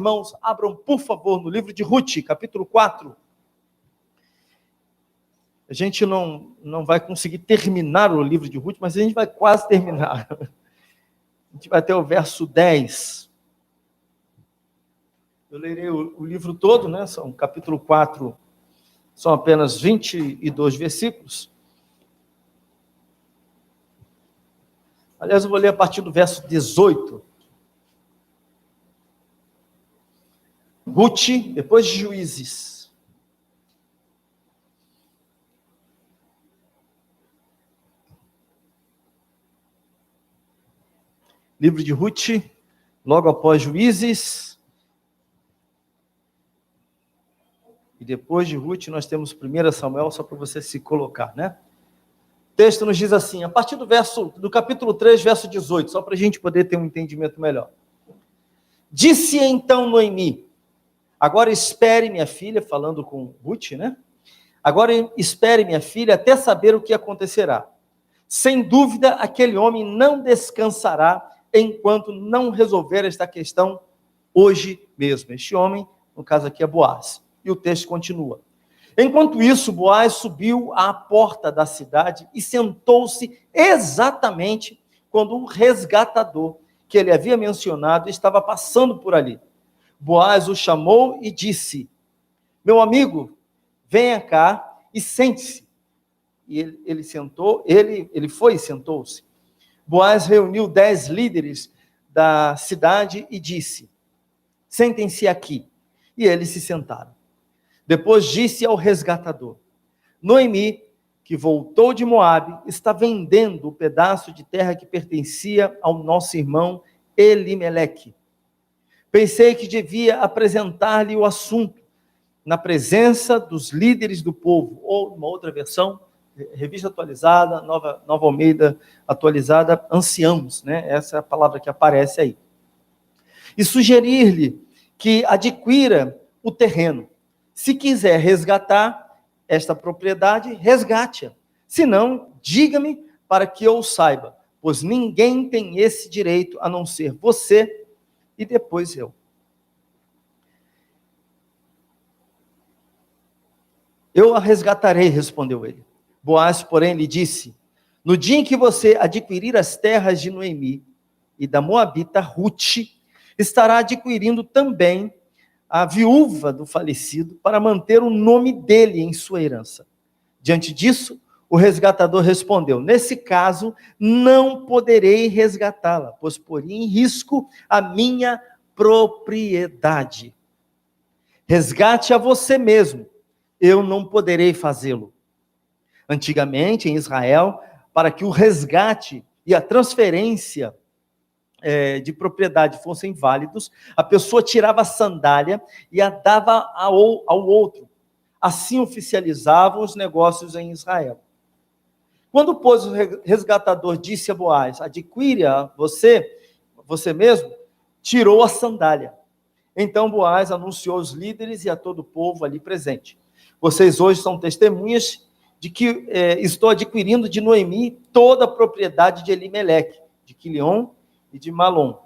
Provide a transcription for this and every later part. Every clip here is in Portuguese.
Irmãos, abram, por favor, no livro de Ruth, capítulo 4. A gente não vai conseguir terminar o livro de Ruth, mas a gente vai quase terminar. A gente vai até o verso 10. Eu lerei o livro todo, né? São capítulo 4, são apenas 22 versículos. Aliás, eu vou ler a partir do verso 18. Ruth, depois de Juízes. Livro de Ruth, logo após Juízes. E depois de Ruth nós temos 1 Samuel, só para você se colocar, né? O texto nos diz assim, a partir do capítulo 3, verso 18, só para a gente poder ter um entendimento melhor. Disse então Noemi: agora espere, minha filha, falando com Ruth, né? Agora espere, minha filha, até saber o que acontecerá. Sem dúvida, aquele homem não descansará enquanto não resolver esta questão hoje mesmo. Este homem, no caso aqui, é Boaz. E o texto continua. Enquanto isso, Boaz subiu à porta da cidade e sentou-se exatamente quando o resgatador que ele havia mencionado estava passando por ali. Boaz o chamou e disse: meu amigo, venha cá e sente-se. E ele foi e sentou-se. Boaz reuniu 10 líderes da cidade e disse: sentem-se aqui. E eles se sentaram. Depois disse ao resgatador: Noemi, que voltou de Moabe, está vendendo o pedaço de terra que pertencia ao nosso irmão Elimeleque. Pensei que devia apresentar-lhe o assunto na presença dos líderes do povo, ou uma outra versão, revista atualizada, nova Almeida atualizada, anciãos, né? Essa é a palavra que aparece aí. E sugerir-lhe que adquira o terreno. Se quiser resgatar esta propriedade, resgate-a. Se não, diga-me para que eu saiba, pois ninguém tem esse direito a não ser você e depois eu. Eu a resgatarei, respondeu ele. Boaz, porém, lhe disse: no dia em que você adquirir as terras de Noemi e da Moabita Ruth, estará adquirindo também a viúva do falecido para manter o nome dele em sua herança. Diante disso, o resgatador respondeu: nesse caso, não poderei resgatá-la, pois poria em risco a minha propriedade. Resgate a você mesmo, eu não poderei fazê-lo. Antigamente, em Israel, para que o resgate e a transferência de propriedade fossem válidos, a pessoa tirava a sandália e a dava ao outro. Assim oficializavam os negócios em Israel. Quando, pois, o resgatador disse a Boaz: adquire-a você mesmo, tirou a sandália. Então Boaz anunciou aos líderes e a todo o povo ali presente: vocês hoje são testemunhas de que estou adquirindo de Noemi toda a propriedade de Elimeleque, de Quilion e de Malom.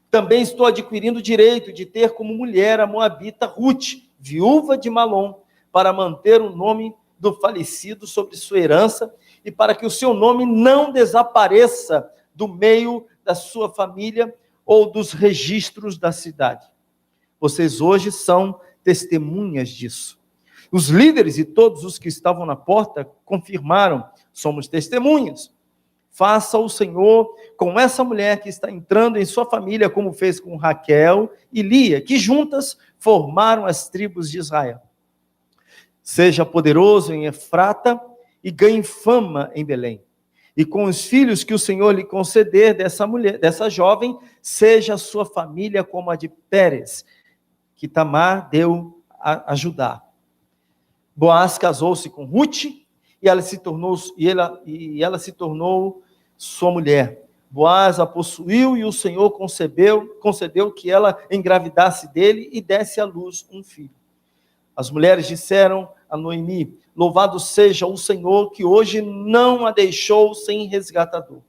Também estou adquirindo o direito de ter como mulher a moabita Ruth, viúva de Malom, para manter o nome do falecido sobre sua herança e para que o seu nome não desapareça do meio da sua família ou dos registros da cidade. Vocês hoje são testemunhas disso. Os líderes e todos os que estavam na porta confirmaram: somos testemunhas. Faça o Senhor com essa mulher que está entrando em sua família, como fez com Raquel e Lia, que juntas formaram as tribos de Israel. Seja poderoso em Efrata e ganhe fama em Belém. E com os filhos que o Senhor lhe conceder dessa mulher, dessa jovem, seja a sua família como a de Pérez, que Tamar deu a Judá. Boaz casou-se com Ruth e ela se tornou sua mulher. Boaz a possuiu e o Senhor concedeu que ela engravidasse dele e desse à luz um filho. As mulheres disseram a Noemi: louvado seja o Senhor que hoje não a deixou sem resgatador.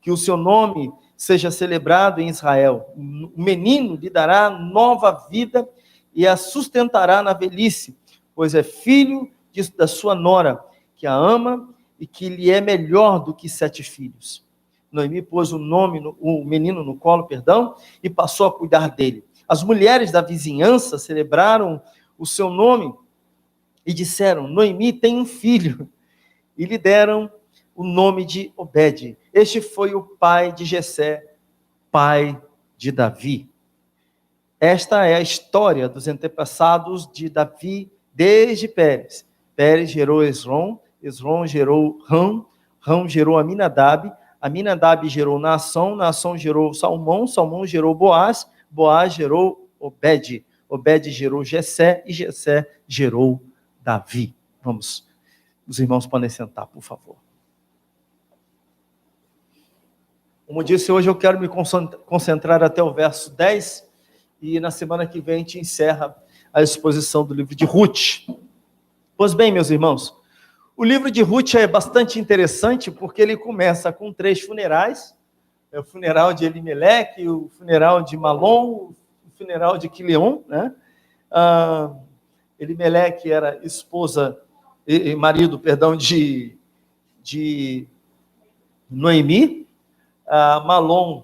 que o seu nome seja celebrado em Israel. O menino lhe dará nova vida e a sustentará na velhice, pois é filho da sua nora, que a ama e que lhe é melhor do que 7 filhos. Noemi pôs o menino no colo, e passou a cuidar dele. As mulheres da vizinhança celebraram o seu nome e disseram: Noemi tem um filho. E lhe deram o nome de Obed. Este foi o pai de Jessé, pai de Davi. Esta é a história dos antepassados de Davi desde Pérez. Pérez gerou Esrom, Esrom gerou Ram, Ram gerou Aminadab, Aminadab gerou Naasson, Naasson gerou Salmão, Salmão gerou Boaz, Boaz gerou Obed, Obed gerou Jessé e Jessé gerou Davi. Vamos, os irmãos podem sentar, por favor. Como disse, hoje eu quero me concentrar até o verso 10, e na semana que vem a gente encerra a exposição do livro de Ruth. Pois bem, meus irmãos, o livro de Ruth é bastante interessante, porque ele começa com 3 funerais, o funeral de Elimeleque, o funeral de Malom, o funeral de Quileon, né? Elimeleque era marido de Noemi, Malom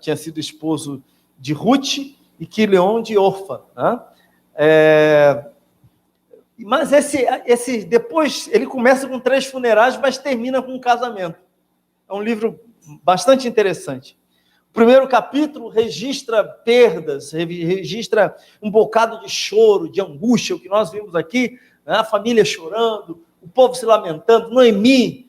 tinha sido esposo de Ruth, e Quileon de Orfa, né? Mas depois ele começa com 3 funerais, mas termina com um casamento. É um livro bastante interessante. O primeiro capítulo registra perdas, registra um bocado de choro, de angústia, o que nós vimos aqui, né? A família chorando, o povo se lamentando, Noemi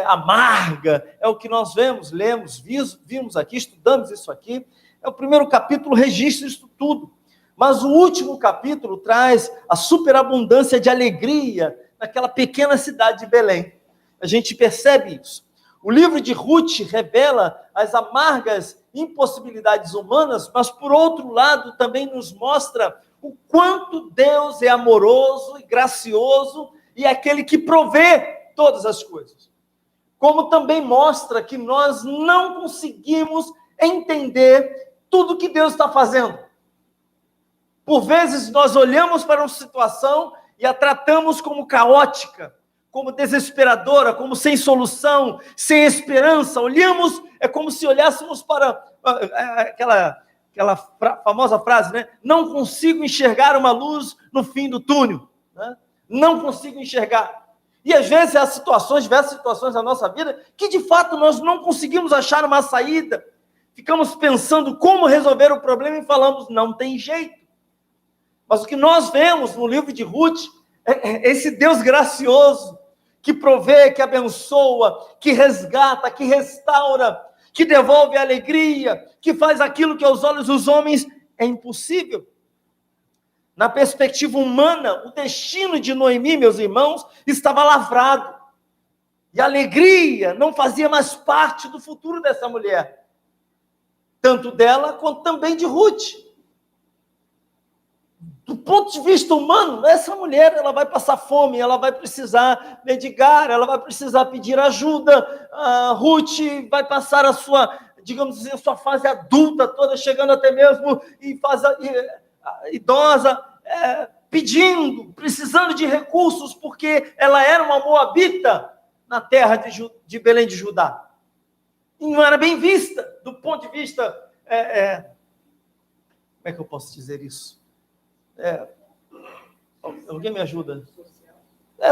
amarga, é o que nós vimos aqui, estudamos isso aqui. O primeiro capítulo registra isso tudo. Mas o último capítulo traz a superabundância de alegria naquela pequena cidade de Belém. A gente percebe isso. O livro de Ruth revela as amargas impossibilidades humanas, mas, por outro lado, também nos mostra o quanto Deus é amoroso e gracioso e é aquele que provê todas as coisas. Como também mostra que nós não conseguimos entender tudo que Deus está fazendo. Por vezes nós olhamos para uma situação e a tratamos como caótica, como desesperadora, como sem solução, sem esperança. Olhamos, é como se olhássemos para aquela famosa frase, né? Não consigo enxergar uma luz no fim do túnel, né? Não consigo enxergar. E às vezes há diversas situações na nossa vida, que de fato nós não conseguimos achar uma saída. Ficamos pensando como resolver o problema e falamos, não tem jeito. Mas o que nós vemos no livro de Ruth é esse Deus gracioso, que provê, que abençoa, que resgata, que restaura, que devolve a alegria, que faz aquilo que aos olhos dos homens é impossível. Na perspectiva humana, o destino de Noemi, meus irmãos, estava lavrado. E a alegria não fazia mais parte do futuro dessa mulher. Tanto dela, quanto também de Ruth. Do ponto de vista humano, essa mulher ela vai passar fome, ela vai precisar mendigar, ela vai precisar pedir ajuda. A Ruth vai passar a sua, digamos assim, a sua fase adulta toda, chegando até mesmo em fase idosa, precisando de recursos, porque ela era uma moabita na terra de Belém de Judá. E não era bem vista, do ponto de vista... como é que eu posso dizer isso? Alguém me ajuda?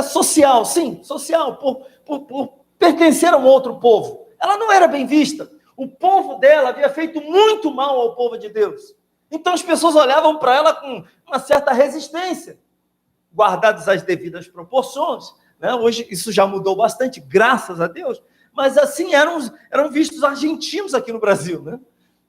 Social, sim, social, por pertencer a um outro povo. Ela não era bem vista. O povo dela havia feito muito mal ao povo de Deus. Então as pessoas olhavam para ela com uma certa resistência, guardadas as devidas proporções, né? Hoje isso já mudou bastante, graças a Deus, mas assim eram vistos argentinos aqui no Brasil, né?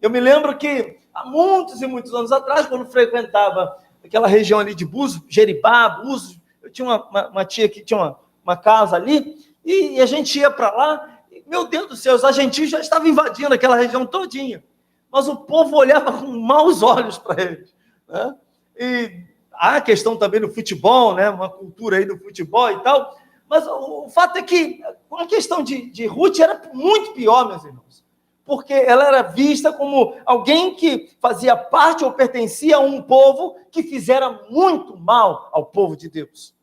Eu me lembro que há muitos e muitos anos atrás, quando frequentava aquela região ali de Búzios, Jeribá, Búzios, eu tinha uma tia que tinha uma casa ali, e a gente ia para lá, e, meu Deus do céu, os argentinos já estavam invadindo aquela região todinha, mas o povo olhava com maus olhos para eles, né? E há a questão também do futebol, né? Uma cultura aí do futebol e tal, Mas o fato é que a questão de Ruth era muito pior, meus irmãos, porque ela era vista como alguém que fazia parte ou pertencia a um povo que fizera muito mal ao povo de Deus.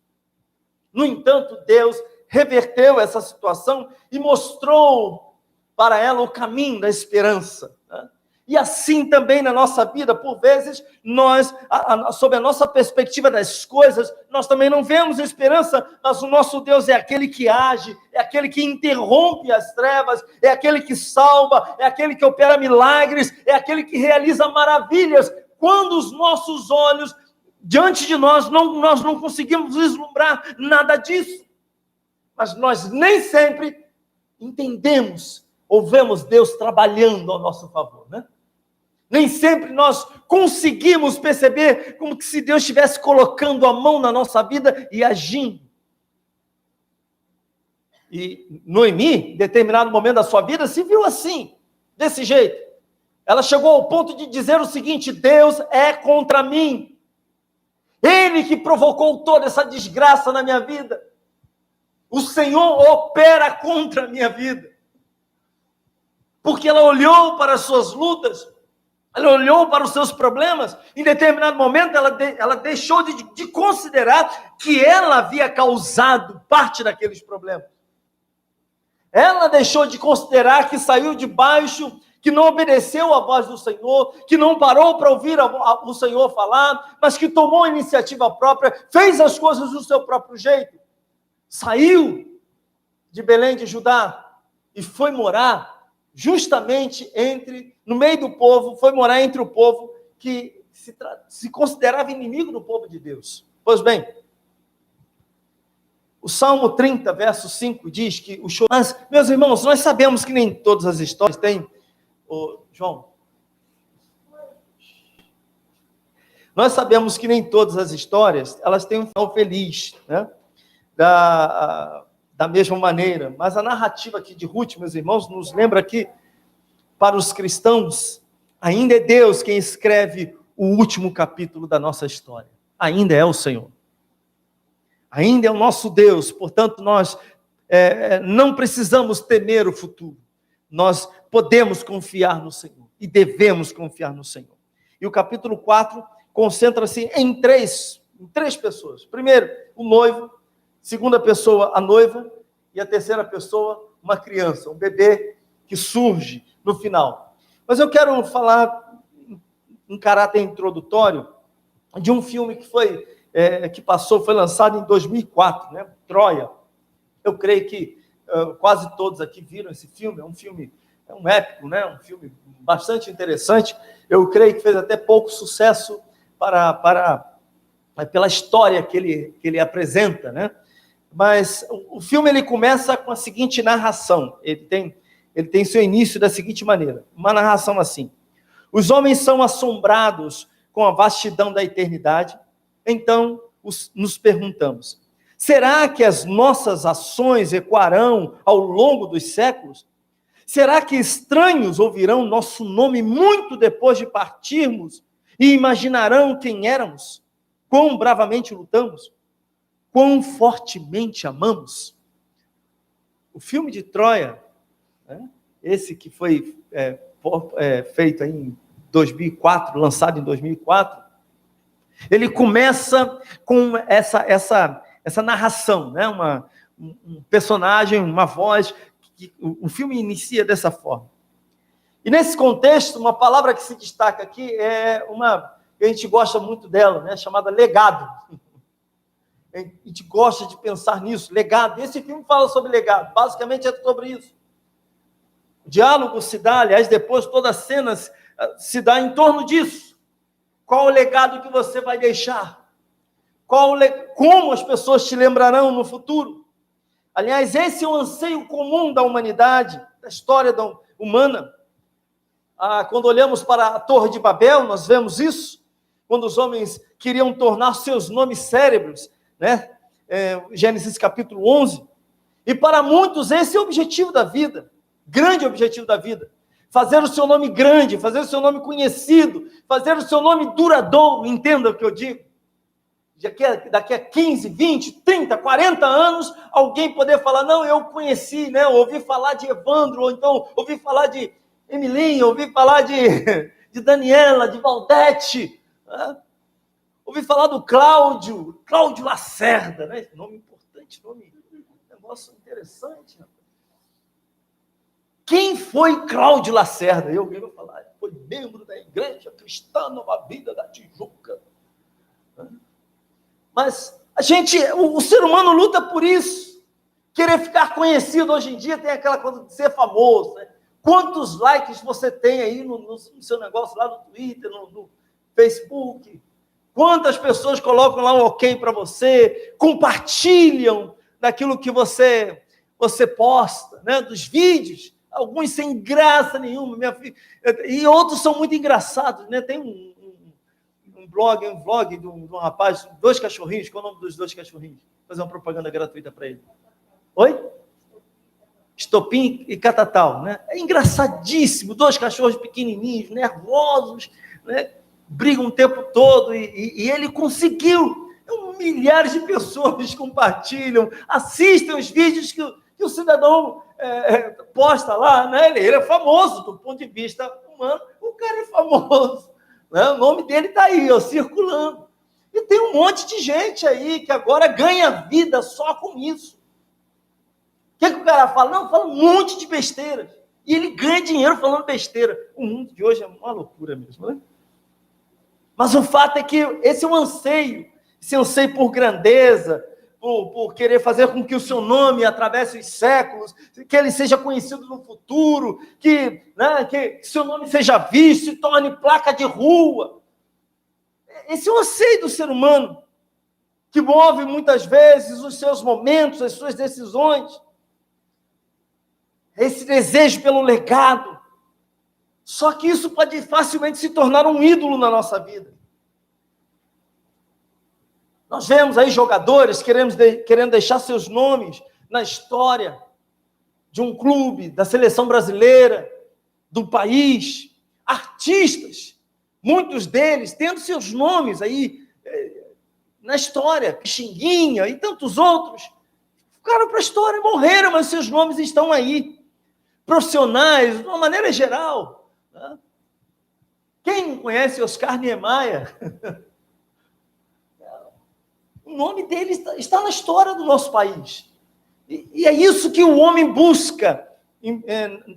No entanto, Deus reverteu essa situação e mostrou para ela o caminho da esperança, né? E assim também na nossa vida, por vezes, nós, sob a nossa perspectiva das coisas, nós também não vemos esperança, mas o nosso Deus é aquele que age, é aquele que interrompe as trevas, é aquele que salva, é aquele que opera milagres, é aquele que realiza maravilhas, quando os nossos olhos, diante de nós não conseguimos vislumbrar nada disso. Mas nós nem sempre entendemos ou vemos Deus trabalhando ao nosso favor, né? Nem sempre nós conseguimos perceber como que se Deus estivesse colocando a mão na nossa vida e agindo. E Noemi, em determinado momento da sua vida, se viu assim, desse jeito. Ela chegou ao ponto de dizer o seguinte: Deus é contra mim. Ele que provocou toda essa desgraça na minha vida. O Senhor opera contra a minha vida. Porque ela olhou para as suas lutas, ela olhou para os seus problemas, em determinado momento ela deixou de considerar que ela havia causado parte daqueles problemas. Ela deixou de considerar que saiu de baixo, que não obedeceu à voz do Senhor, que não parou para ouvir o Senhor falar, mas que tomou a iniciativa própria, fez as coisas do seu próprio jeito. Saiu de Belém de Judá e foi morar justamente no meio do povo, foi morar entre o povo que se considerava inimigo do povo de Deus. Pois bem, o Salmo 30, verso 5 diz que o choro... Mas, meus irmãos, nós sabemos que nem todas as histórias têm... João, nós sabemos que nem todas as histórias, elas têm um final feliz, né? Da mesma maneira, mas a narrativa aqui de Ruth, meus irmãos, nos lembra que, para os cristãos, ainda é Deus quem escreve o último capítulo da nossa história. Ainda é o Senhor. Ainda é o nosso Deus, portanto, nós não precisamos temer o futuro. Nós podemos confiar no Senhor e devemos confiar no Senhor. E o capítulo 4 concentra-se em três pessoas. Primeiro, o noivo. Segunda pessoa, a noiva. E a terceira pessoa, uma criança, um bebê que surge no final. Mas eu quero falar em caráter introdutório de um filme que foi lançado em 2004, né? Troia. Eu creio que quase todos aqui viram esse filme. É um épico, né? Um filme bastante interessante. Eu creio que fez até pouco sucesso pela história que ele apresenta, né? Mas o filme ele começa com a seguinte narração. Ele tem seu início da seguinte maneira, uma narração assim: os homens são assombrados com a vastidão da eternidade, então nos perguntamos, será que as nossas ações ecoarão ao longo dos séculos? Será que estranhos ouvirão nosso nome muito depois de partirmos e imaginarão quem éramos, quão bravamente lutamos, quão fortemente amamos? O filme de Troia, né, esse que foi feito em 2004, lançado em 2004, ele começa com essa narração, né, um personagem, uma voz, o filme inicia dessa forma. E nesse contexto, uma palavra que se destaca aqui é uma que a gente gosta muito dela, né, chamada legado. A gente gosta de pensar nisso, legado. Esse filme fala sobre legado, basicamente é sobre isso. O diálogo se dá, aliás, depois toda a cena se dá em torno disso. Qual o legado que você vai deixar? Como as pessoas te lembrarão no futuro? Aliás, esse é o anseio comum da humanidade, da história humana. Quando olhamos para a Torre de Babel, nós vemos isso, quando os homens queriam tornar seus nomes cérebros, né? Gênesis capítulo 11. E para muitos esse é o objetivo da vida, grande objetivo da vida. Fazer o seu nome grande, fazer o seu nome conhecido, fazer o seu nome duradouro, entenda o que eu digo. daqui a 15, 20, 30, 40 anos, alguém poder falar, não, eu conheci, né? Eu ouvi falar de Evandro, ou então ouvi falar de Emilinha, ouvi falar de Daniela, de Valdete, né? Ouvi falar do Cláudio Lacerda, né? Nome importante, negócio interessante. Né? Quem foi Cláudio Lacerda? Alguém vai falar, foi membro da Igreja Cristã Nova Vida da Tijuca. Mas o ser humano luta por isso. Querer ficar conhecido hoje em dia tem aquela coisa de ser famoso. Né? Quantos likes você tem aí no seu negócio lá no Twitter, no Facebook? Quantas pessoas colocam lá um ok para você, compartilham daquilo que você posta, né? Dos vídeos, alguns sem graça nenhuma, minha filha, e outros são muito engraçados, né? Tem um vlog de um rapaz, 2 cachorrinhos, qual é o nome dos 2 cachorrinhos? Vou fazer uma propaganda gratuita para ele. Oi? Estopim e Catatal, né? É engraçadíssimo, 2 cachorros pequenininhos, nervosos, né? Brigam o tempo todo, e ele conseguiu. Milhares de pessoas compartilham, assistem os vídeos que o cidadão posta lá, né? Ele é famoso do ponto de vista humano, o cara é famoso, né? O nome dele está aí, ó, circulando. E tem um monte de gente aí que agora ganha vida só com isso. O que o cara fala? Não, fala um monte de besteira. E ele ganha dinheiro falando besteira. O mundo de hoje é uma loucura mesmo, né? Mas o fato é que esse é um anseio por grandeza, por querer fazer com que o seu nome atravesse os séculos, que ele seja conhecido no futuro, que seu nome seja visto, se torne placa de rua. Esse é o anseio do ser humano, que move muitas vezes os seus momentos, as suas decisões. Esse desejo pelo legado. Só que isso pode facilmente se tornar um ídolo na nossa vida. Nós vemos aí jogadores querendo deixar seus nomes na história de um clube, da seleção brasileira, do país. Artistas, muitos deles tendo seus nomes aí na história, Pixinguinha e tantos outros, ficaram para a história, morreram, mas seus nomes estão aí. Profissionais, de uma maneira geral. Né? Quem não conhece Oscar Niemeyer? O nome dele está na história do nosso país. E é isso que o homem busca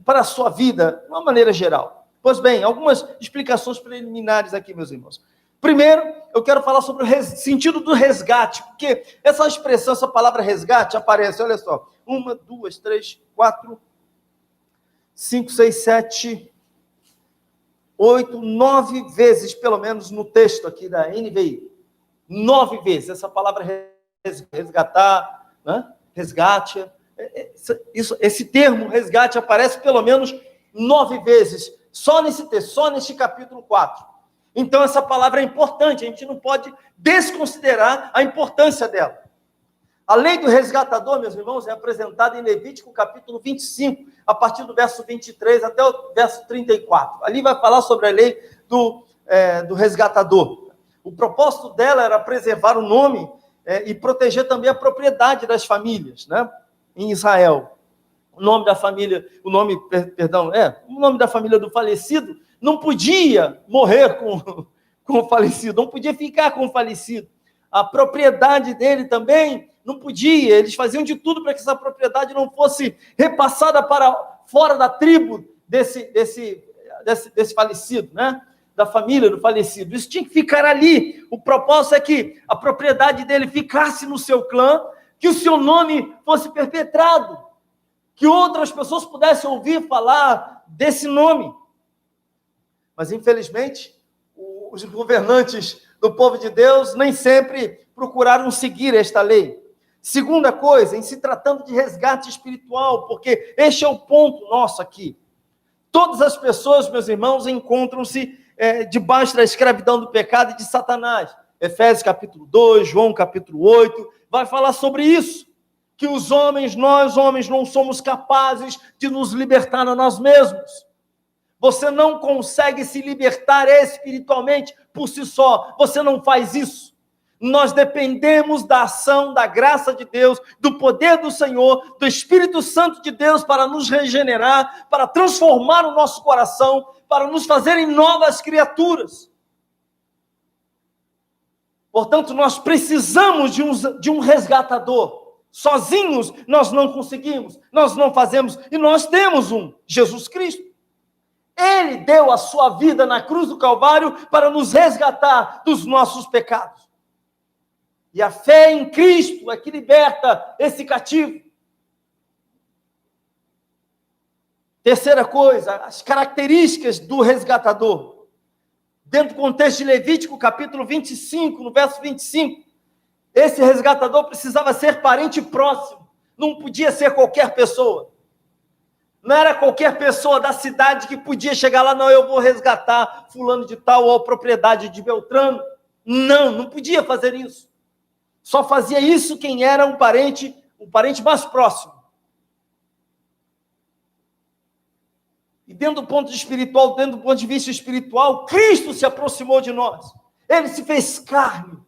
para a sua vida, de uma maneira geral. Pois bem, algumas explicações preliminares aqui, meus irmãos. Primeiro, eu quero falar sobre o sentido do resgate, porque essa expressão, essa palavra resgate aparece, olha só, 1, 2, 3, 4, 5, 6, 7, 8, 9 vezes, pelo menos, no texto aqui da NVI. 9 vezes, essa palavra resgatar, né? Resgate, esse termo resgate aparece pelo menos 9 vezes, só nesse texto, só neste capítulo 4. Então essa palavra é importante, a gente não pode desconsiderar a importância dela. A lei do resgatador, meus irmãos, é apresentada em Levítico capítulo 25, a partir do verso 23 até o verso 34. Ali vai falar sobre a lei do resgatador. O propósito dela era preservar o nome e proteger também a propriedade das famílias, né? Em Israel. O nome da família do falecido não podia morrer com o falecido, não podia ficar com o falecido. A propriedade dele também não podia, eles faziam de tudo para que essa propriedade não fosse repassada para fora da tribo desse falecido, né? Da família do falecido. Isso tinha que ficar ali. O propósito é que a propriedade dele ficasse no seu clã, que o seu nome fosse perpetrado, que outras pessoas pudessem ouvir falar desse nome. Mas, infelizmente, os governantes do povo de Deus nem sempre procuraram seguir esta lei. Segunda coisa, em se tratando de resgate espiritual, porque este é o ponto nosso aqui. Todas as pessoas, meus irmãos, encontram-se debaixo da escravidão do pecado e de Satanás. Efésios capítulo 2, João capítulo 8, vai falar sobre isso, que nós homens não somos capazes de nos libertar a nós mesmos. Você não consegue se libertar espiritualmente por si só, você não faz isso. Nós dependemos da ação, da graça de Deus, do poder do Senhor, do Espírito Santo de Deus para nos regenerar, para transformar o nosso coração, para nos fazerem novas criaturas. Portanto, nós precisamos de um resgatador. Sozinhos nós não conseguimos, nós não fazemos, e nós temos um, Jesus Cristo. Ele deu a sua vida na cruz do Calvário para nos resgatar dos nossos pecados. E a fé em Cristo é que liberta esse cativo. Terceira coisa, as características do resgatador. Dentro do contexto de Levítico, capítulo 25, no verso 25, esse resgatador precisava ser parente próximo, não podia ser qualquer pessoa. Não era qualquer pessoa da cidade que podia chegar lá, não, eu vou resgatar fulano de tal ou a propriedade de Beltrano. Não podia fazer isso. Só fazia isso quem era um parente mais próximo. E dentro do ponto de vista espiritual, Cristo se aproximou de nós. Ele se fez carne.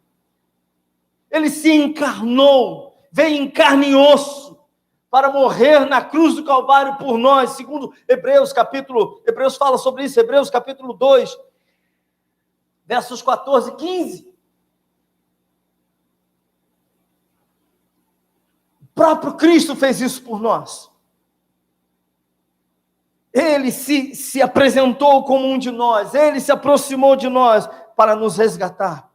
Ele se encarnou, veio em carne e osso, para morrer na cruz do Calvário por nós, segundo Hebreus fala sobre isso, Hebreus capítulo 2, versos 14 e 15. O próprio Cristo fez isso por nós. Ele se apresentou como um de nós, ele se aproximou de nós para nos resgatar.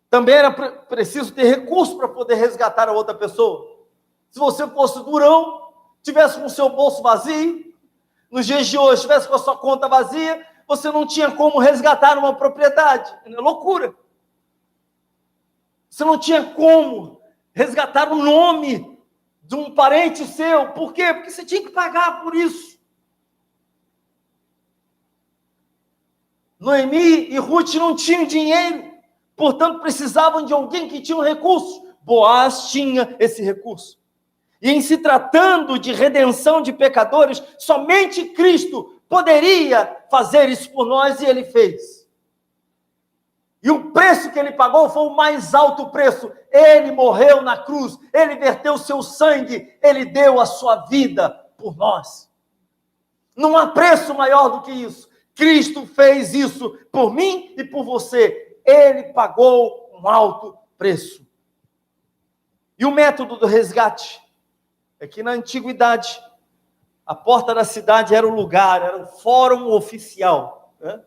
Também era preciso ter recurso para poder resgatar a outra pessoa. Se você fosse durão, tivesse com o seu bolso vazio, nos dias de hoje, tivesse com a sua conta vazia, você não tinha como resgatar uma propriedade. É loucura. Você não tinha como resgatar o nome de um parente seu. Por quê? Porque você tinha que pagar por isso. Noemi e Ruth não tinham dinheiro, portanto precisavam de alguém que tinha um recurso. Boaz tinha esse recurso. E em se tratando de redenção de pecadores, somente Cristo poderia fazer isso por nós, e ele fez. E o preço que ele pagou foi o mais alto preço. Ele morreu na cruz, ele verteu o seu sangue, ele deu a sua vida por nós. Não há preço maior do que isso. Cristo fez isso por mim e por você. Ele pagou um alto preço. E o método do resgate é que na antiguidade, a porta da cidade era o lugar, era o fórum oficial, né?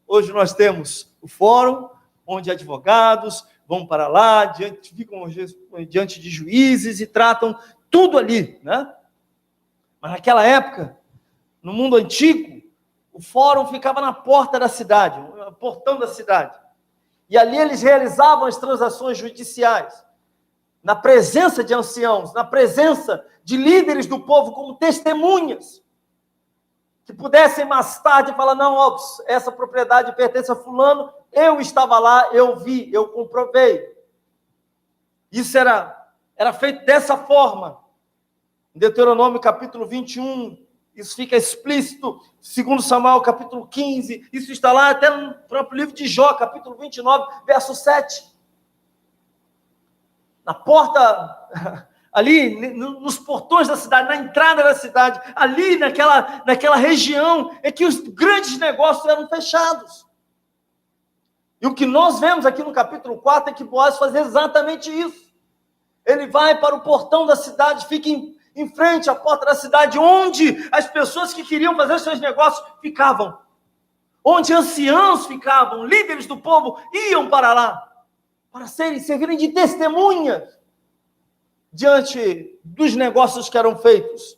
Hoje nós temos o fórum, onde advogados vão para lá, ficam diante de juízes e tratam tudo ali, né? Mas naquela época, no mundo antigo, o fórum ficava na porta da cidade, no portão da cidade. E ali eles realizavam as transações judiciais, na presença de anciãos, na presença de líderes do povo como testemunhas, que pudessem mais tarde falar, não, ops, essa propriedade pertence a fulano, eu estava lá, eu vi, eu comprovei. Isso era feito dessa forma. Em Deuteronômio capítulo 21, isso fica explícito, segundo Samuel capítulo 15, isso está lá até no próprio livro de Jó, capítulo 29, verso 7. Na porta, ali nos portões da cidade, na entrada da cidade, ali naquela região em que os grandes negócios eram fechados. E o que nós vemos aqui no capítulo 4 é que Boaz faz exatamente isso. Ele vai para o portão da cidade, fica em frente à porta da cidade, onde as pessoas que queriam fazer os seus negócios ficavam. Onde anciãos ficavam, líderes do povo iam para lá, para servirem de testemunhas diante dos negócios que eram feitos.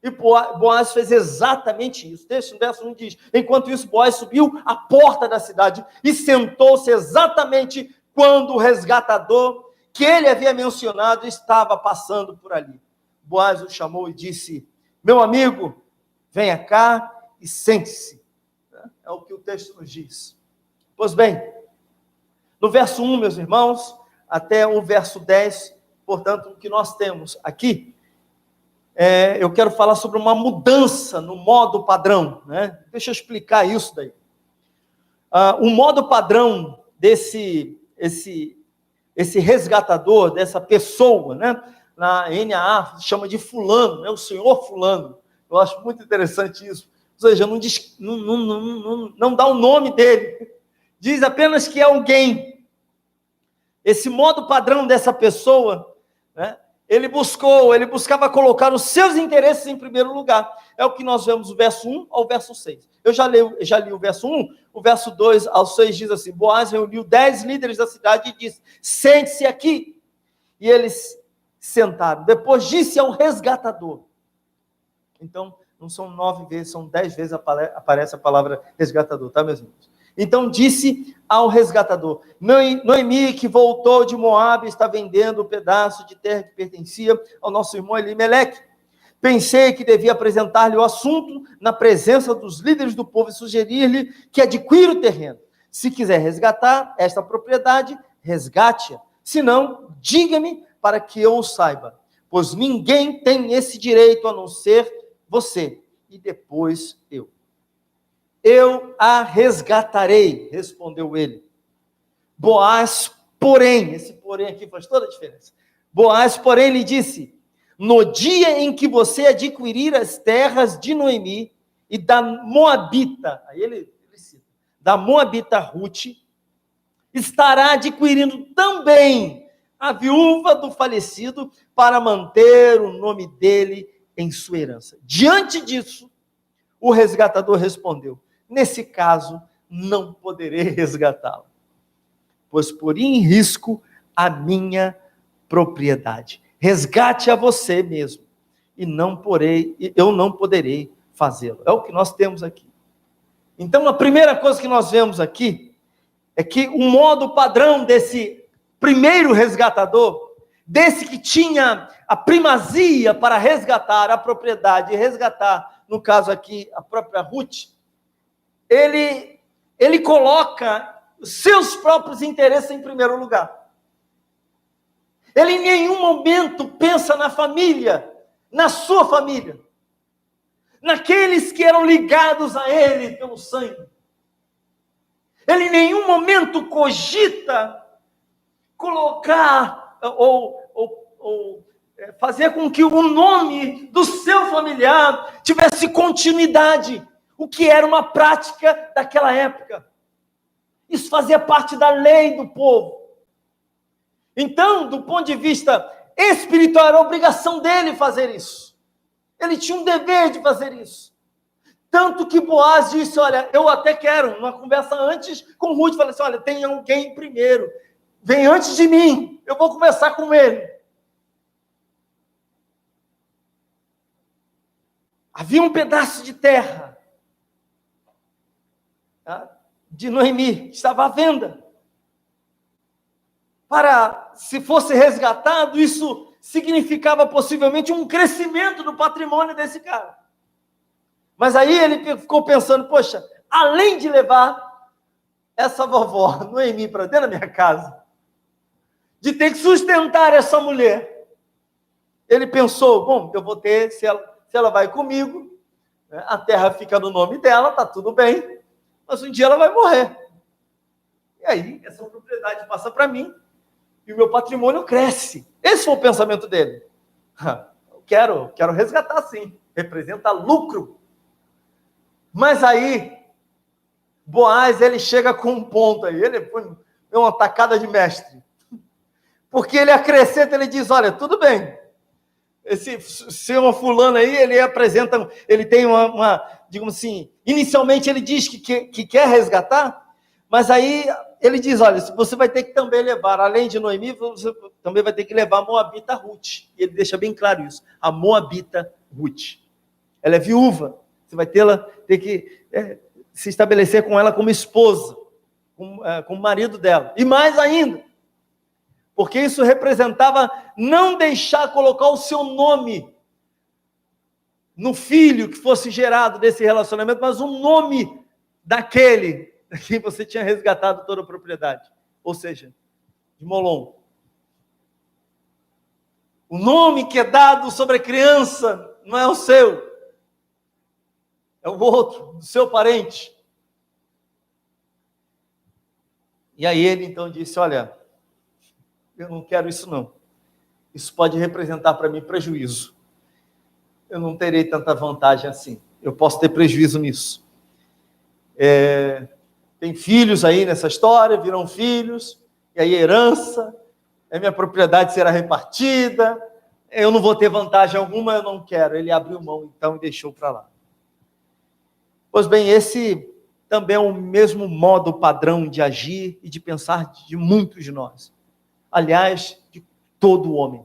E Boaz fez exatamente isso. Texto no verso 1 diz, enquanto isso Boaz subiu à porta da cidade e sentou-se exatamente quando o resgatador que ele havia mencionado estava passando por ali. Boaz o chamou e disse, meu amigo, venha cá e sente-se. É o que o texto nos diz. Pois bem, no verso 1, meus irmãos, até o verso 10, portanto, o que nós temos aqui, eu quero falar sobre uma mudança no modo padrão, né? Deixa eu explicar isso daí. O modo padrão esse resgatador, dessa pessoa, né? Na NAA chama de fulano, né? O senhor fulano. Eu acho muito interessante isso. Ou seja, não dá o nome dele. Diz apenas que é alguém. Esse modo padrão dessa pessoa, né? Ele buscava colocar os seus interesses em primeiro lugar. É o que nós vemos do verso 1 ao verso 6. Eu já li o verso 1, o verso 2 ao 6 diz assim: Boaz reuniu 10 líderes da cidade e disse: sente-se aqui. E eles sentaram. Depois disse ao resgatador. Então, não são 9 vezes, são 10 vezes aparece a palavra resgatador, tá, meus irmãos? Então disse ao resgatador: Noemi, que voltou de Moabe, está vendendo um pedaço de terra que pertencia ao nosso irmão Elimeleque. Pensei que devia apresentar-lhe o assunto na presença dos líderes do povo e sugerir-lhe que adquira o terreno. Se quiser resgatar esta propriedade, resgate-a. Se não, diga-me para que eu o saiba, pois ninguém tem esse direito a não ser você, e depois eu. Eu a resgatarei, respondeu ele. Boaz, porém, esse porém aqui faz toda a diferença. Boaz, porém, lhe disse: no dia em que você adquirir as terras de Noemi e da Moabita, aí ele cita, da Moabita Ruth, estará adquirindo também a viúva do falecido para manter o nome dele em sua herança. Diante disso, o resgatador respondeu: nesse caso, não poderei resgatá-la, pois poria em risco a minha propriedade. Resgate a você mesmo, eu não poderei fazê-lo. É o que nós temos aqui. Então, a primeira coisa que nós vemos aqui é que o modo padrão desse primeiro resgatador, desse que tinha a primazia para resgatar a propriedade, resgatar, no caso aqui, a própria Ruth, ele coloca os seus próprios interesses em primeiro lugar. Ele em nenhum momento pensa na família, na sua família, naqueles que eram ligados a ele pelo sangue. Ele em nenhum momento cogita colocar ou fazer com que o nome do seu familiar tivesse continuidade, o que era uma prática daquela época. Isso fazia parte da lei do povo. Então, do ponto de vista espiritual, era a obrigação dele fazer isso. Ele tinha um dever de fazer isso. Tanto que Boaz disse: olha, eu até quero, numa conversa antes com Ruth, falei assim: olha, tem alguém primeiro, vem antes de mim, eu vou conversar com ele. Havia um pedaço de terra de Noemi, que estava à venda. Para, se fosse resgatado, isso significava possivelmente um crescimento do patrimônio desse cara. Mas aí ele ficou pensando: poxa, além de levar essa vovó Noemi para dentro da minha casa, de ter que sustentar essa mulher, ele pensou: bom, eu vou ter, se ela vai comigo, né, a terra fica no nome dela, tá tudo bem, mas um dia ela vai morrer. E aí, essa propriedade passa para mim, e o meu patrimônio cresce. Esse foi o pensamento dele. Eu quero resgatar sim, representa lucro. Mas aí, Boaz, ele chega com um ponto aí, ele foi uma tacada de mestre. Porque ele acrescenta, ele diz: olha, tudo bem, esse senhor fulano aí, ele tem digamos assim, inicialmente ele diz que quer resgatar, mas aí ele diz: olha, você vai ter que também levar, além de Noemi, você também vai ter que levar a Moabita Ruth. E ele deixa bem claro isso, a Moabita Ruth. Ela é viúva, você vai ter que se estabelecer com ela como esposa, como marido dela. E mais ainda, porque isso representava não deixar colocar o seu nome no filho que fosse gerado desse relacionamento, mas o nome daquele que você tinha resgatado toda a propriedade, ou seja, de Molon. O nome que é dado sobre a criança não é o seu, é o outro, do seu parente. E aí ele então disse, olha, eu não quero isso não. Isso pode representar para mim prejuízo. Eu não terei tanta vantagem assim. Eu posso ter prejuízo nisso. Tem filhos aí nessa história, virão filhos, e aí herança, a minha propriedade será repartida, eu não vou ter vantagem alguma, eu não quero. Ele abriu mão então e deixou para lá. Pois bem, esse também é o mesmo modo padrão de agir e de pensar de muitos de nós. Aliás, de todo homem.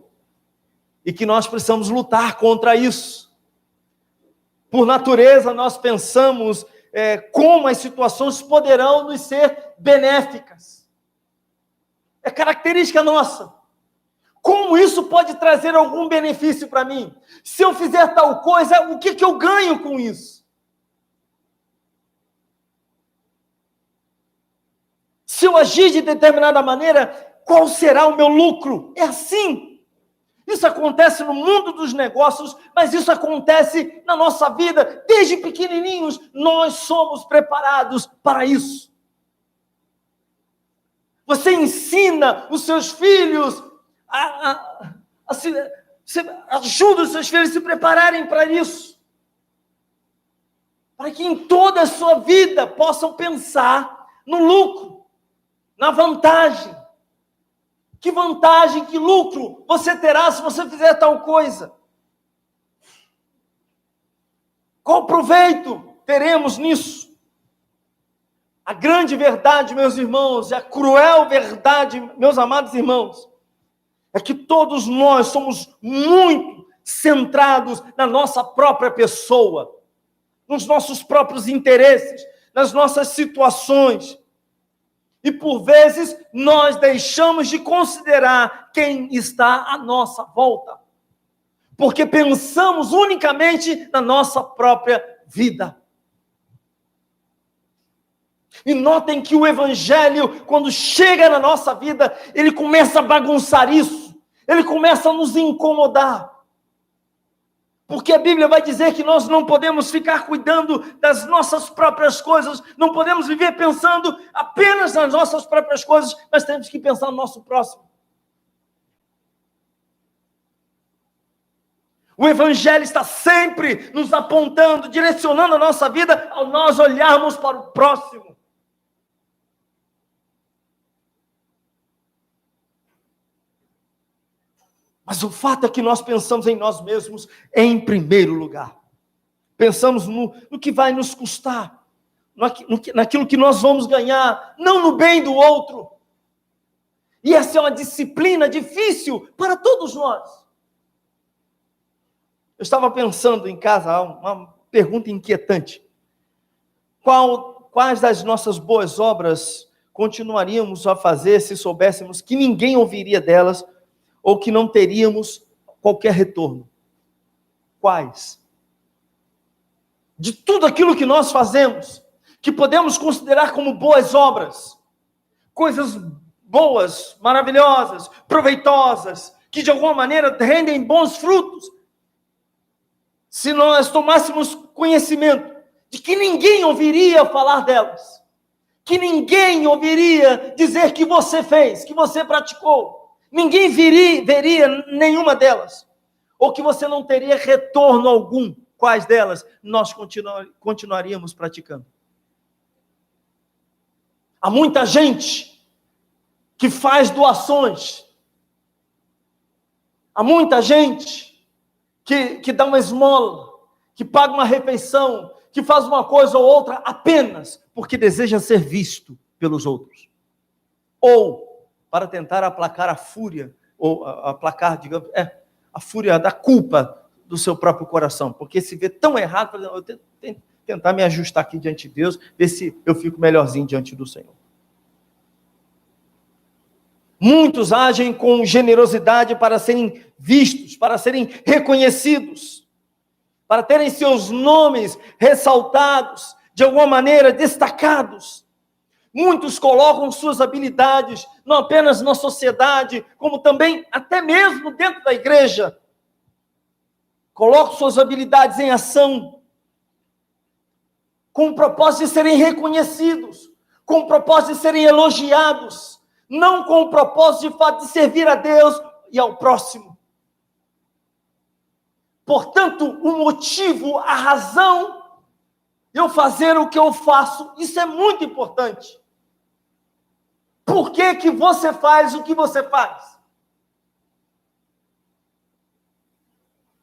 E que nós precisamos lutar contra isso. Por natureza, nós pensamos como as situações poderão nos ser benéficas. É característica nossa. Como isso pode trazer algum benefício para mim? Se eu fizer tal coisa, o que eu ganho com isso? Se eu agir de determinada maneira, qual será o meu lucro? É assim. Isso acontece no mundo dos negócios, mas isso acontece na nossa vida. Desde pequenininhos, nós somos preparados para isso. Você ensina os seus filhos, ajuda os seus filhos a se prepararem para isso. Para que em toda a sua vida possam pensar no lucro, na vantagem. Que vantagem, que lucro você terá se você fizer tal coisa? Qual proveito teremos nisso? A grande verdade, meus irmãos, e a cruel verdade, meus amados irmãos, é que todos nós somos muito centrados na nossa própria pessoa, nos nossos próprios interesses, nas nossas situações. E por vezes nós deixamos de considerar quem está à nossa volta, porque pensamos unicamente na nossa própria vida. E notem que o evangelho, quando chega na nossa vida, ele começa a bagunçar isso, ele começa a nos incomodar. Porque a Bíblia vai dizer que nós não podemos ficar cuidando das nossas próprias coisas, não podemos viver pensando apenas nas nossas próprias coisas, mas temos que pensar no nosso próximo. O Evangelho está sempre nos apontando, direcionando a nossa vida ao nós olharmos para o próximo. Mas o fato é que nós pensamos em nós mesmos em primeiro lugar. Pensamos no que vai nos custar, naquilo que nós vamos ganhar, não no bem do outro. E essa é uma disciplina difícil para todos nós. Eu estava pensando em casa, uma pergunta inquietante. Quais das nossas boas obras continuaríamos a fazer se soubéssemos que ninguém ouviria delas, ou que não teríamos qualquer retorno? Quais? De tudo aquilo que nós fazemos, que podemos considerar como boas obras, coisas boas, maravilhosas, proveitosas, que de alguma maneira rendem bons frutos, se nós tomássemos conhecimento de que ninguém ouviria falar delas, que ninguém ouviria dizer que você fez, que você praticou, ninguém veria nenhuma delas, ou que você não teria retorno algum, quais delas nós continuaríamos praticando? Há muita gente que faz doações, há muita gente que dá uma esmola, que paga uma refeição, que faz uma coisa ou outra apenas porque deseja ser visto pelos outros, ou para tentar aplacar a fúria, ou aplacar, digamos, a fúria da culpa do seu próprio coração, porque se vê tão errado, eu tenho que tentar me ajustar aqui diante de Deus, ver se eu fico melhorzinho diante do Senhor. Muitos agem com generosidade para serem vistos, para serem reconhecidos, para terem seus nomes ressaltados, de alguma maneira destacados. Muitos colocam suas habilidades, não apenas na sociedade, como também, até mesmo dentro da igreja. Colocam suas habilidades em ação, com o propósito de serem reconhecidos, com o propósito de serem elogiados, não com o propósito de fato de servir a Deus e ao próximo. Portanto, o motivo, a razão de eu fazer o que eu faço, isso é muito importante. Por que que você faz o que você faz?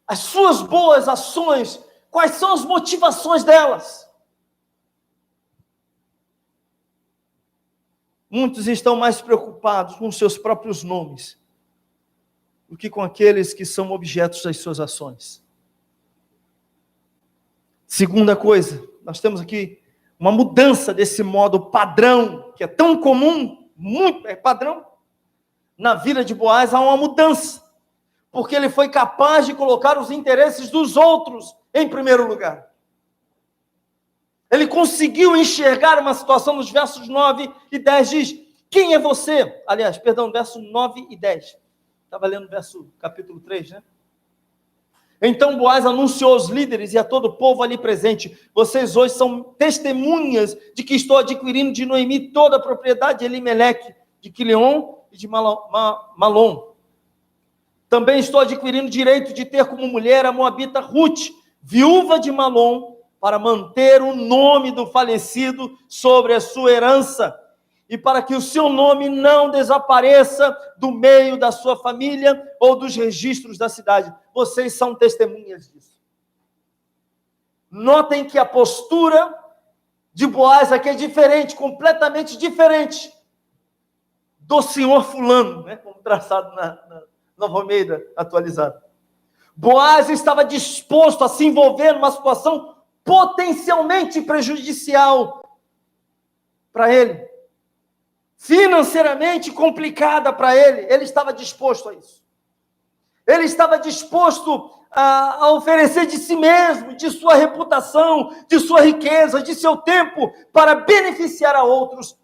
As suas boas ações, quais são as motivações delas? Muitos estão mais preocupados com seus próprios nomes do que com aqueles que são objetos das suas ações. Segunda coisa, nós temos aqui uma mudança desse modo padrão, que é tão comum, muito padrão. Na vida de Boaz há uma mudança, porque ele foi capaz de colocar os interesses dos outros em primeiro lugar. Ele conseguiu enxergar uma situação nos versos 9 e 10, diz, quem é você? Aliás, perdão, versos 9 e 10. Estava lendo capítulo 3, né? Então Boaz anunciou aos líderes e a todo o povo ali presente, vocês hoje são testemunhas de que estou adquirindo de Noemi toda a propriedade de Elimeleque, de Quilion e de Malom. Também estou adquirindo direito de ter como mulher a moabita Ruth, viúva de Malom, para manter o nome do falecido sobre a sua herança, e para que o seu nome não desapareça do meio da sua família ou dos registros da cidade. Vocês são testemunhas disso. Notem que a postura de Boaz aqui é diferente, completamente diferente do senhor fulano, né? Como traçado na Nova Almeida atualizada. Boaz estava disposto a se envolver numa situação potencialmente prejudicial para ele, financeiramente complicada para ele. Ele estava disposto a isso. Ele estava disposto a oferecer de si mesmo, de sua reputação, de sua riqueza, de seu tempo, para beneficiar a outros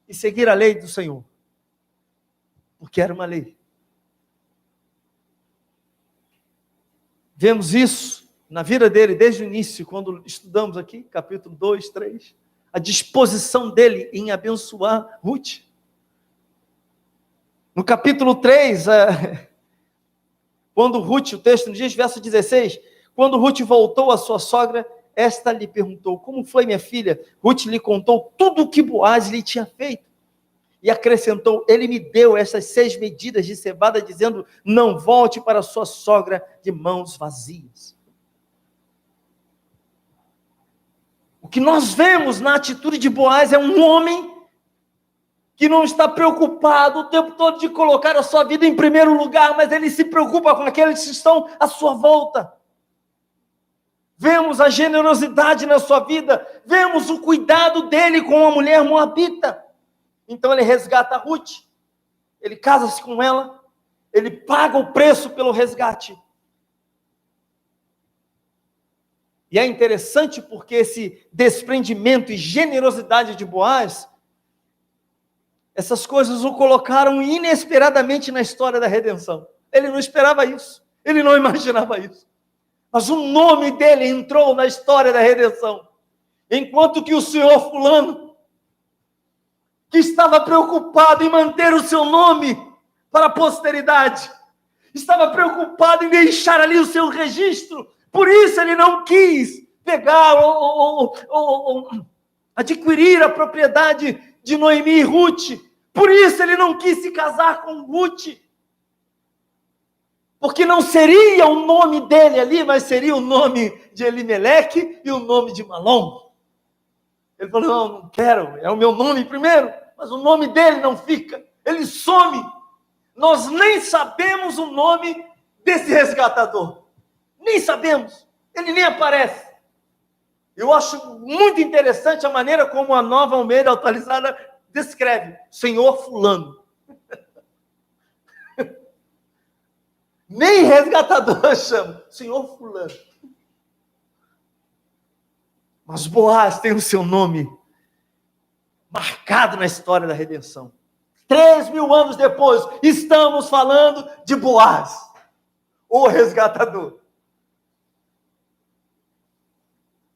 e seguir a lei do Senhor, porque era uma lei. Vemos isso na vida dele desde o início, quando estudamos aqui, capítulo 2, 3, a disposição dele em abençoar Ruth. No capítulo 3, quando Ruth, o texto nos diz, verso 16, quando Ruth voltou à sua sogra, esta lhe perguntou, como foi minha filha? Ruth lhe contou tudo o que Boaz lhe tinha feito. E acrescentou, ele me deu essas 6 medidas de cevada, dizendo, não volte para sua sogra de mãos vazias. O que nós vemos na atitude de Boaz é um homem que não está preocupado o tempo todo de colocar a sua vida em primeiro lugar, mas ele se preocupa com aqueles que estão à sua volta. Vemos a generosidade na sua vida, vemos o cuidado dele com a mulher moabita. Então ele resgata a Ruth, ele casa-se com ela, ele paga o preço pelo resgate. E é interessante porque esse desprendimento e generosidade de Boaz, essas coisas o colocaram inesperadamente na história da redenção. Ele não esperava isso, ele não imaginava isso. Mas o nome dele entrou na história da redenção. Enquanto que o senhor fulano, que estava preocupado em manter o seu nome para a posteridade, estava preocupado em deixar ali o seu registro, por isso ele não quis pegar ou adquirir a propriedade de Noemi e Ruth, por isso ele não quis se casar com Ruth, porque não seria o nome dele ali, mas seria o nome de Elimeleque e o nome de Malom. Ele falou, não quero, é o meu nome primeiro, mas o nome dele não fica, ele some. Nós nem sabemos o nome desse resgatador, nem sabemos, ele nem aparece. Eu acho muito interessante a maneira como a Nova Almeida atualizada descreve, senhor fulano. Nem resgatador chama, senhor fulano. Mas Boaz tem o seu nome marcado na história da redenção. 3.000 anos depois, estamos falando de Boaz, o resgatador.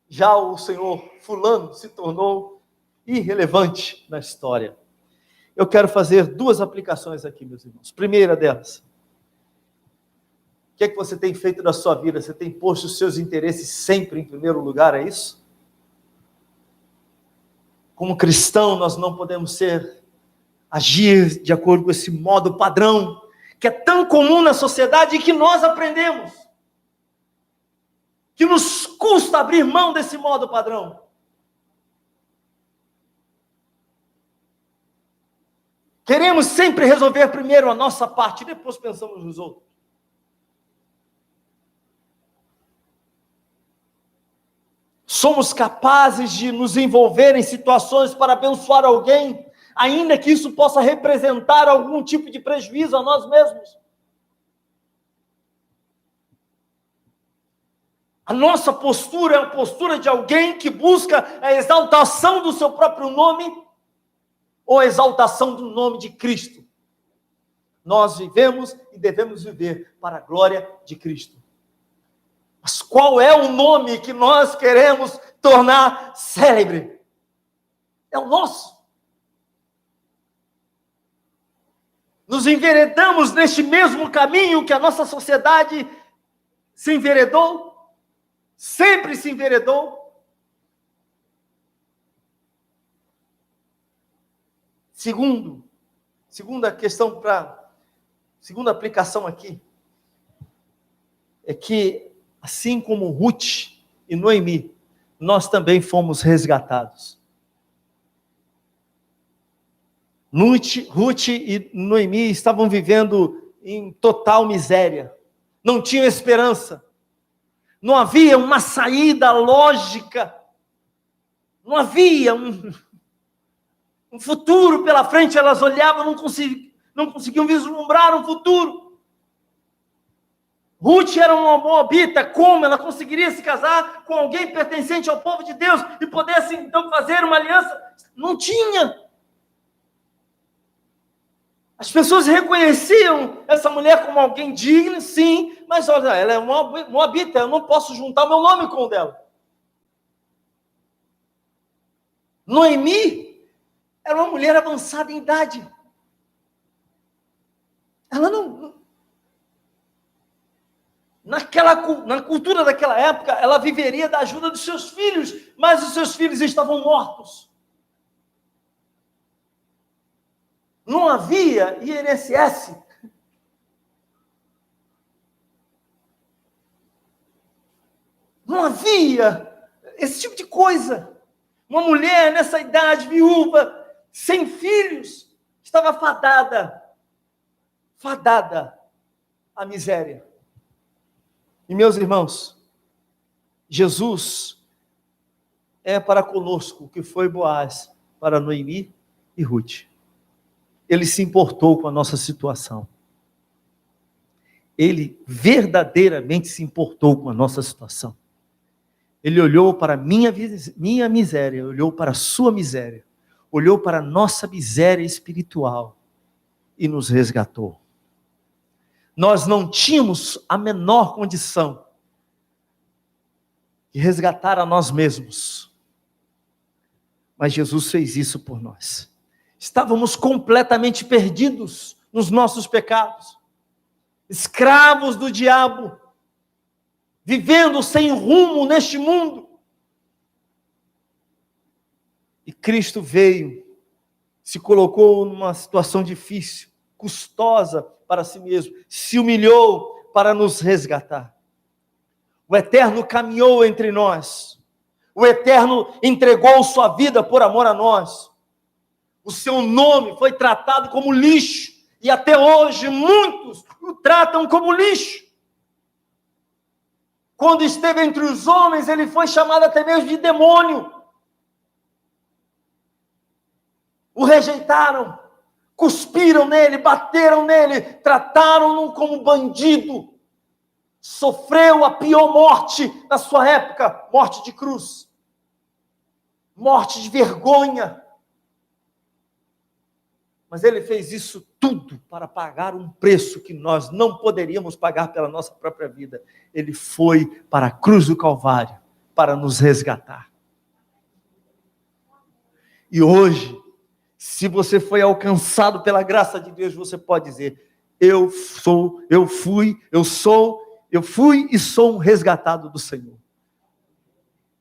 Já o senhor fulano se tornou irrelevante na história. Eu quero fazer duas aplicações aqui, meus irmãos. Primeira delas, o que é que você tem feito da sua vida? Você tem posto os seus interesses sempre em primeiro lugar, é isso? Como cristão, nós não podemos agir de acordo com esse modo padrão, que é tão comum na sociedade e que nós aprendemos, que nos custa abrir mão desse modo padrão. Queremos sempre resolver primeiro a nossa parte, e depois pensamos nos outros. Somos capazes de nos envolver em situações para abençoar alguém, ainda que isso possa representar algum tipo de prejuízo a nós mesmos. A nossa postura é a postura de alguém que busca a exaltação do seu próprio nome ou a exaltação do nome de Cristo. Nós vivemos e devemos viver para a glória de Cristo. Mas qual é o nome que nós queremos tornar célebre? É o nosso. Nos enveredamos neste mesmo caminho que a nossa sociedade se enveredou, sempre se enveredou. Segunda questão segunda aplicação aqui, é que assim como Ruth e Noemi, nós também fomos resgatados. Ruth e Noemi estavam vivendo em total miséria, não tinham esperança, não havia uma saída lógica, não havia um futuro pela frente. Elas olhavam, não conseguiam vislumbrar um futuro. Ruth era uma moabita. Como ela conseguiria se casar com alguém pertencente ao povo de Deus e pudesse então fazer uma aliança? Não tinha. As pessoas reconheciam essa mulher como alguém digna, sim, mas olha, ela é uma moabita, eu não posso juntar meu nome com o dela. Noemi era uma mulher avançada em idade. Ela não... Na cultura daquela época, ela viveria da ajuda dos seus filhos, mas os seus filhos estavam mortos. Não havia INSS. Não havia esse tipo de coisa. Uma mulher nessa idade, viúva, sem filhos, estava fadada à miséria. E meus irmãos, Jesus é para conosco o que foi Boaz para Noemi e Ruth. Ele se importou com a nossa situação. Ele verdadeiramente se importou com a nossa situação. Ele olhou para a minha miséria, olhou para a sua miséria, olhou para a nossa miséria espiritual e nos resgatou. Nós não tínhamos a menor condição de resgatar a nós mesmos, mas Jesus fez isso por nós. Estávamos completamente perdidos nos nossos pecados, escravos do diabo, vivendo sem rumo neste mundo. E Cristo veio, se colocou numa situação difícil, custosa para si mesmo, se humilhou para nos resgatar. O Eterno caminhou entre nós, o Eterno entregou sua vida por amor a nós. O seu nome foi tratado como lixo, e até hoje muitos o tratam como lixo. Quando esteve entre os homens, ele foi chamado até mesmo de demônio. O rejeitaram, cuspiram nele, bateram nele, trataram-no como bandido. Sofreu a pior morte da sua época, morte de cruz, morte de vergonha. Mas ele fez isso tudo para pagar um preço que nós não poderíamos pagar pela nossa própria vida. Ele foi para a cruz do Calvário para nos resgatar. E hoje, se você foi alcançado pela graça de Deus, você pode dizer: eu fui e sou um resgatado do Senhor.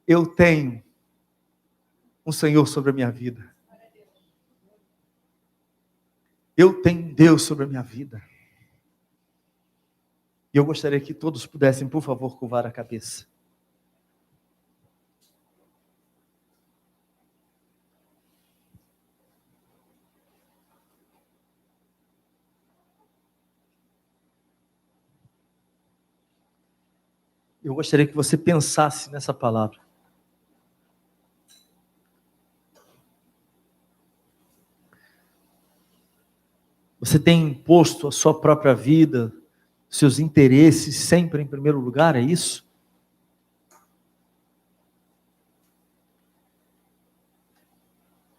Eu tenho um Senhor sobre a minha vida. Eu tenho Deus sobre a minha vida. E eu gostaria que todos pudessem, por favor, curvar a cabeça. Eu gostaria que você pensasse nessa palavra. Você tem posto a sua própria vida, seus interesses sempre em primeiro lugar, é isso?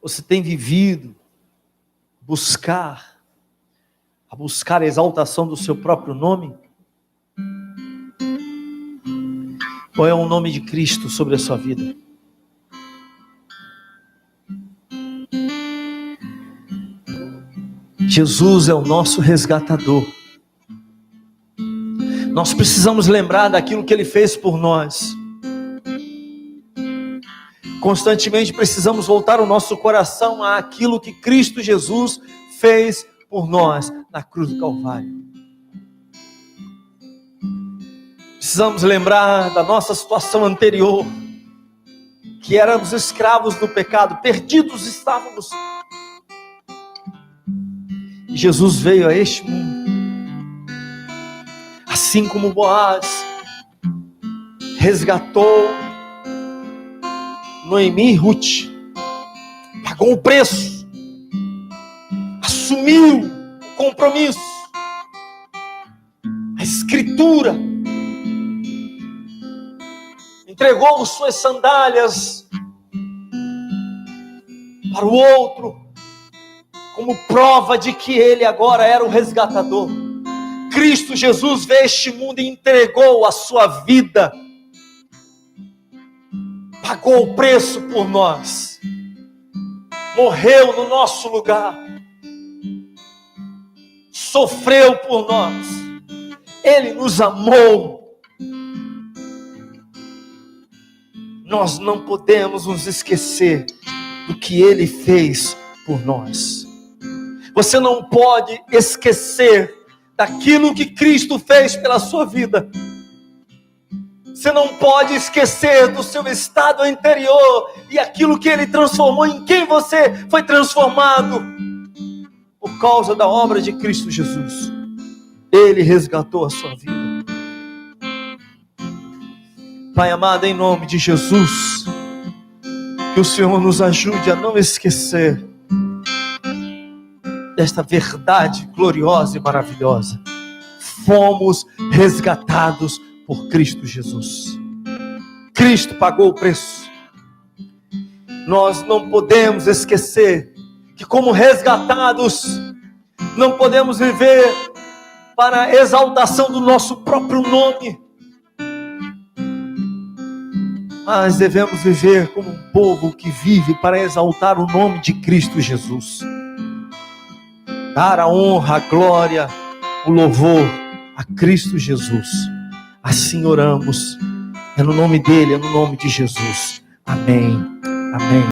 Você tem vivido a buscar a exaltação do seu próprio nome? Qual é o nome de Cristo sobre a sua vida? Jesus é o nosso resgatador. Nós precisamos lembrar daquilo que Ele fez por nós. Constantemente precisamos voltar o nosso coração àquilo que Cristo Jesus fez por nós na cruz do Calvário. Precisamos lembrar da nossa situação anterior, que éramos escravos do pecado, perdidos estávamos. E Jesus veio a este mundo, assim como Boaz resgatou Noemi e Ruth, pagou o preço, assumiu o compromisso, a escritura, entregou suas sandálias para o outro, como prova de que ele agora era o resgatador. Cristo Jesus veio a este mundo e entregou a sua vida, pagou o preço por nós, morreu no nosso lugar, sofreu por nós, Ele nos amou. Nós não podemos nos esquecer do que Ele fez por nós. Você não pode esquecer daquilo que Cristo fez pela sua vida. Você não pode esquecer do seu estado anterior e aquilo que Ele transformou, em quem você foi transformado por causa da obra de Cristo Jesus. Ele resgatou a sua vida. Pai amado, em nome de Jesus, que o Senhor nos ajude a não esquecer desta verdade gloriosa e maravilhosa. Fomos resgatados por Cristo Jesus. Cristo pagou o preço. Nós não podemos esquecer que, como resgatados, não podemos viver para a exaltação do nosso próprio nome, mas devemos viver como um povo que vive para exaltar o nome de Cristo Jesus. Dar a honra, a glória, o louvor a Cristo Jesus. Assim oramos. É no nome dele, é no nome de Jesus. Amém. Amém.